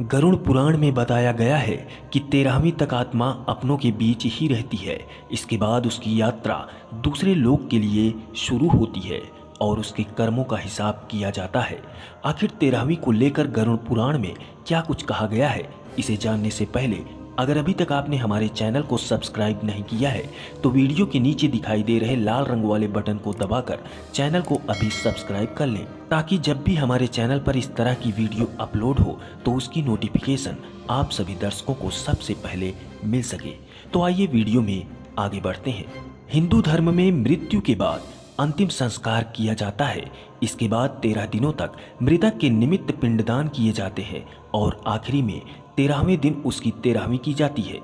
गरुड़ पुराण में बताया गया है कि 13वीं तक आत्मा अपनों के बीच ही रहती है। इसके बाद उसकी यात्रा दूसरे लोक के लिए शुरू होती है और उसके कर्मों का हिसाब किया जाता है। आखिर 13वीं को लेकर गरुड़ पुराण में क्या कुछ कहा गया है, इसे जानने से पहले अगर अभी तक आपने हमारे चैनल को सब्सक्राइब नहीं किया है तो वीडियो के नीचे दिखाई दे रहे लाल रंग वाले बटन को दबाकर चैनल को अभी सब्सक्राइब कर लें, ताकि जब भी हमारे चैनल पर इस तरह की वीडियो अपलोड हो तो उसकी नोटिफिकेशन आप सभी दर्शकों को सबसे पहले मिल सके। तो आइए वीडियो में आगे बढ़ते हैं। हिंदू धर्म में मृत्यु के बाद अंतिम संस्कार किया जाता है। इसके बाद 13 दिनों तक मृतक के निमित्त पिंडदान किए जाते हैं और आखिरी में 13वें दिन उसकी 13वीं की जाती है।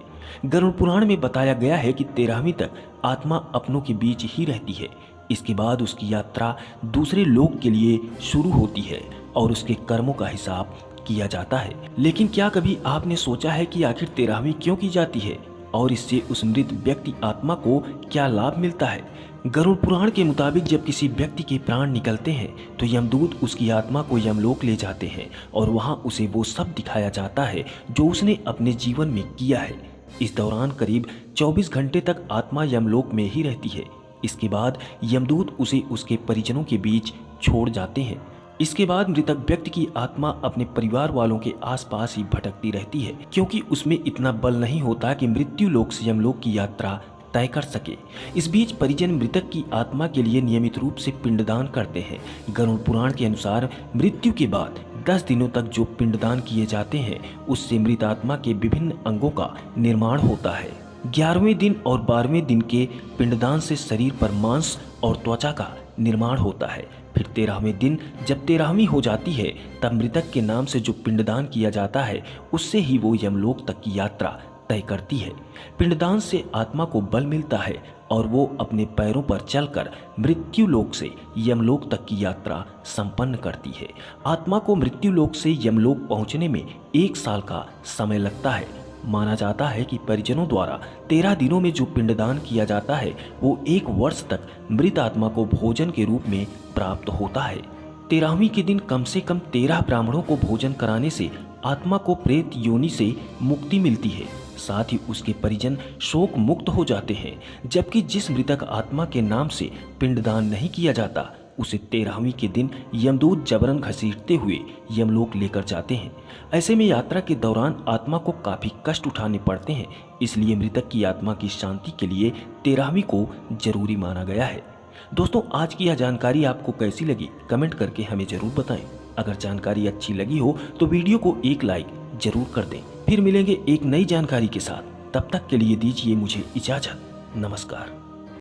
गरुड़ पुराण में बताया गया है कि 13वीं तक आत्मा अपनों के बीच ही रहती है। इसके बाद उसकी यात्रा दूसरे लोक के लिए शुरू होती है और उसके कर्मों का हिसाब किया जाता है। लेकिन क्या कभी आपने सोचा है कि आखिर 13वीं क्यों की जाती है और इससे उस मृत व्यक्ति आत्मा को क्या लाभ मिलता है? गरुड़ पुराण के मुताबिक जब किसी व्यक्ति के प्राण निकलते हैं तो यमदूत उसकी आत्मा को यमलोक ले जाते हैं और वहां उसे वो सब दिखाया जाता है जो उसने अपने जीवन में किया है। इस दौरान करीब 24 घंटे तक आत्मा यमलोक में ही रहती है। इसके बाद यमदूत उसे उसके परिजनों के बीच छोड़ जाते हैं। इसके बाद मृतक व्यक्ति की आत्मा अपने परिवार वालों के आसपास ही भटकती रहती है, क्योंकि उसमें इतना बल नहीं होता कि मृत्यु लोक से यमलोक की यात्रा तय कर सके। इस बीच परिजन मृतक की आत्मा के लिए नियमित रूप से पिंडदान करते हैं। गरुड़ पुराण के अनुसार मृत्यु के बाद 10 दिनों तक जो पिंडदान किए जाते हैं उससे मृत आत्मा के विभिन्न अंगों का निर्माण होता है। 11वें दिन और 12वें दिन के पिंडदान से शरीर पर मांस और त्वचा का निर्माण होता है। फिर 13वें दिन जब 13वीं हो जाती है तब मृतक के नाम से जो पिंडदान किया जाता है उससे ही वो यमलोक तक की यात्रा तय करती है। पिंडदान से आत्मा को बल मिलता है और वो अपने पैरों पर चलकर मृत्यु लोक से यमलोक तक की यात्रा संपन्न करती है। आत्मा को मृत्यु लोक से यमलोक पहुंचने में 1 साल का समय लगता है। माना जाता है कि परिजनों द्वारा 13 दिनों में जो पिंडदान किया जाता है वो 1 वर्ष तक मृत आत्मा को भोजन के रूप में प्राप्त होता है। 13वीं के दिन कम से कम 13 ब्राह्मणों को भोजन कराने से आत्मा को प्रेत योनि से मुक्ति मिलती है। साथ ही उसके परिजन शोक मुक्त हो जाते हैं। जबकि जिस मृतक आत्मा के नाम से पिंडदान नहीं किया जाता उसे 13वीं के दिन यमदूत जबरन घसीटते हुए यमलोक लेकर जाते हैं। ऐसे में यात्रा के दौरान आत्मा को काफी कष्ट उठाने पड़ते हैं। इसलिए मृतक की आत्मा की शांति के लिए 13वीं को जरूरी माना गया है। दोस्तों, आज की यह जानकारी आपको कैसी लगी कमेंट करके हमें जरूर बताएं। अगर जानकारी अच्छी लगी हो तो वीडियो को एक लाइक जरूर कर दें। फिर मिलेंगे एक नई जानकारी के साथ। तब तक के लिए दीजिए मुझे इजाजत। नमस्कार।